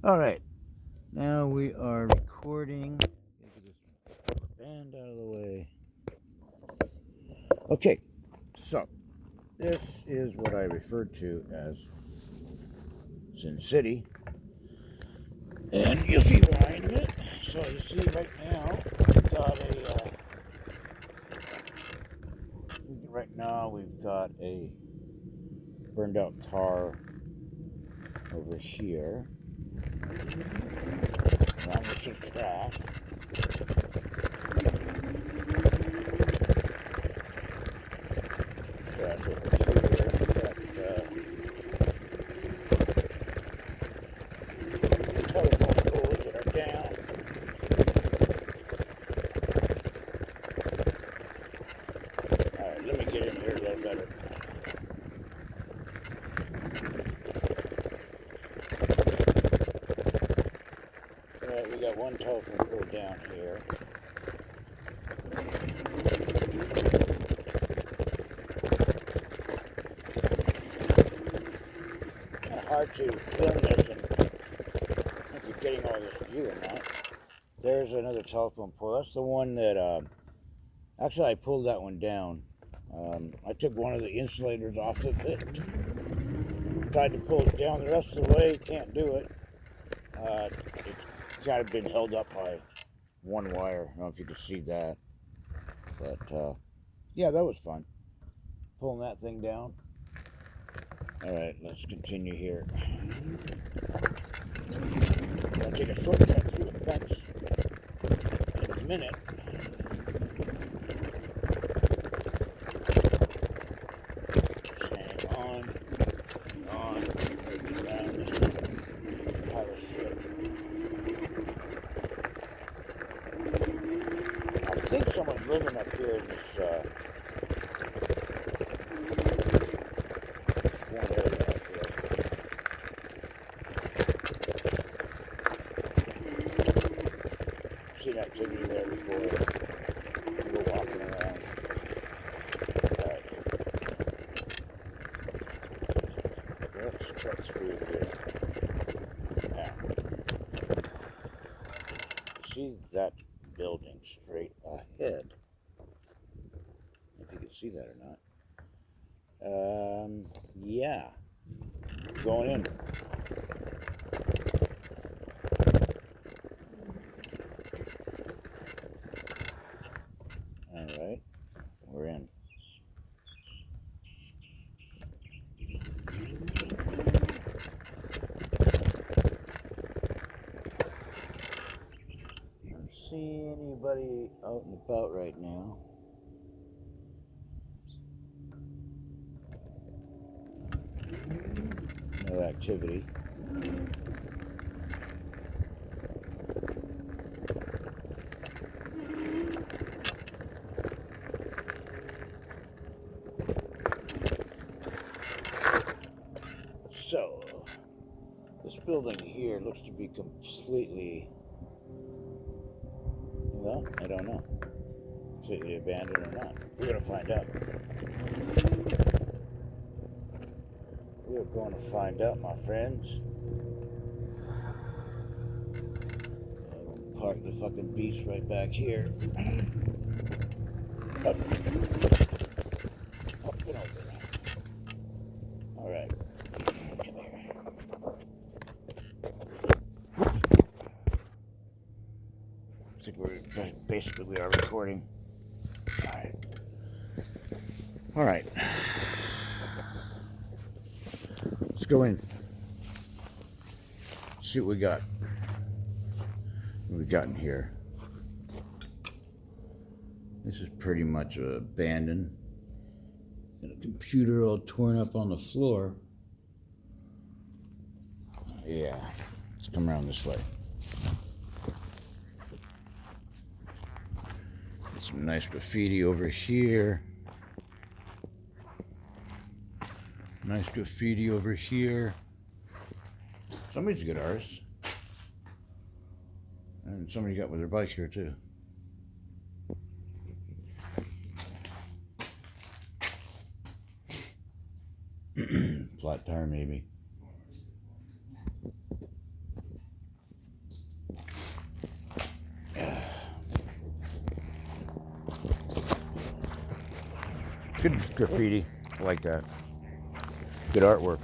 All right, now we are recording. Get this band out of the way. Okay, so this is what I referred to as Sin City, and you'll see why in a minute. So you see, right now we've got a burned out car over here. Now this is trash. Trash over here. We've got telephone poles that are down. Alright, let me get in here a little better. Alright, we got one telephone pole down here. Hard to film this and if you're getting all this view or not. There's another telephone pole. That's the one that, actually I pulled that one down. I took one of the insulators off of it. Tried to pull it down the rest of the way, can't do it. It's kind of been held up by one wire. I don't know if you can see that. But, yeah, that was fun. Pulling that thing down. Alright, let's continue here. I'm going to take a shortcut through the fence in a minute. Just hang on, around this pile of shit. I think someone's living up here in this, one area up here. Seen activity there before. People walking around. Alright. Let's cut through here. Now, see that building straight ahead? If you can see that or not. Yeah. Going in. Alright, we're in. I don't see anybody out and about right now. No activity. So, this building here looks to be completely, well, I don't know, completely abandoned or not. We're going to find out. We're going to find out, my friends. I'm going to park the fucking beast right back here. Up and over. Alright. Come here. I think basically we are recording. Alright. Let's go in. See what we got. What we got in here. This is pretty much abandoned. Got a computer all torn up on the floor. Yeah, let's come around this way. Some nice graffiti over here. Nice graffiti over here. Somebody's a good artist. And somebody got with their bike here too. Flat tire maybe. Good graffiti. I like that. Good artwork.